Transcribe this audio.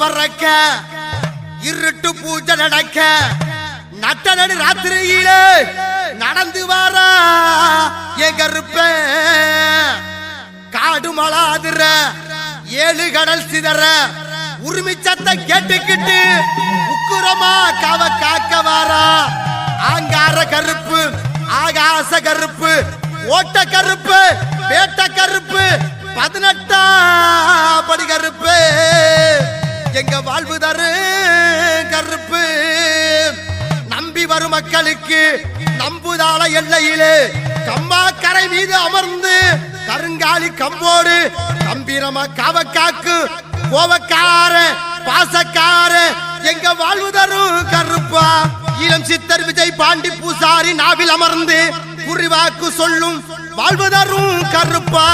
பறக்க இருட்டு பூஜை நடக்க நட்ட நடு ராத்திரியில நடந்து வாரா என் கருப்ப காடு மலாதுற ஏழு கடல் சிதற உரிமை சத்தம் கேட்டுக்கிட்டு உக்குரமா காவ காக்க வாரா ஆங்கார கருப்பு ஆகாச கருப்பு ஓட்ட கருப்பு பேட்ட கருப்பு 18ஆம் படி கருப்பு எங்க வாழ்வு தரு கருப்பு நம்பி வரும் மக்களுக்கு நம்புதாள எல்லையிலே கம்மா கரை மீது அமர்ந்து கருங்காலி கம்போடு கம்பீரமா காவக்காக்கு கோவக்கார பாசக்கார எங்க வாழ்வு தரும் கருப்பா இளம் சித்தர் விஜய் பாண்டி பூசாரி நாவில் அமர்ந்து குறிவாக்கு சொல்லும் வாழ்வு தரும் கருப்பா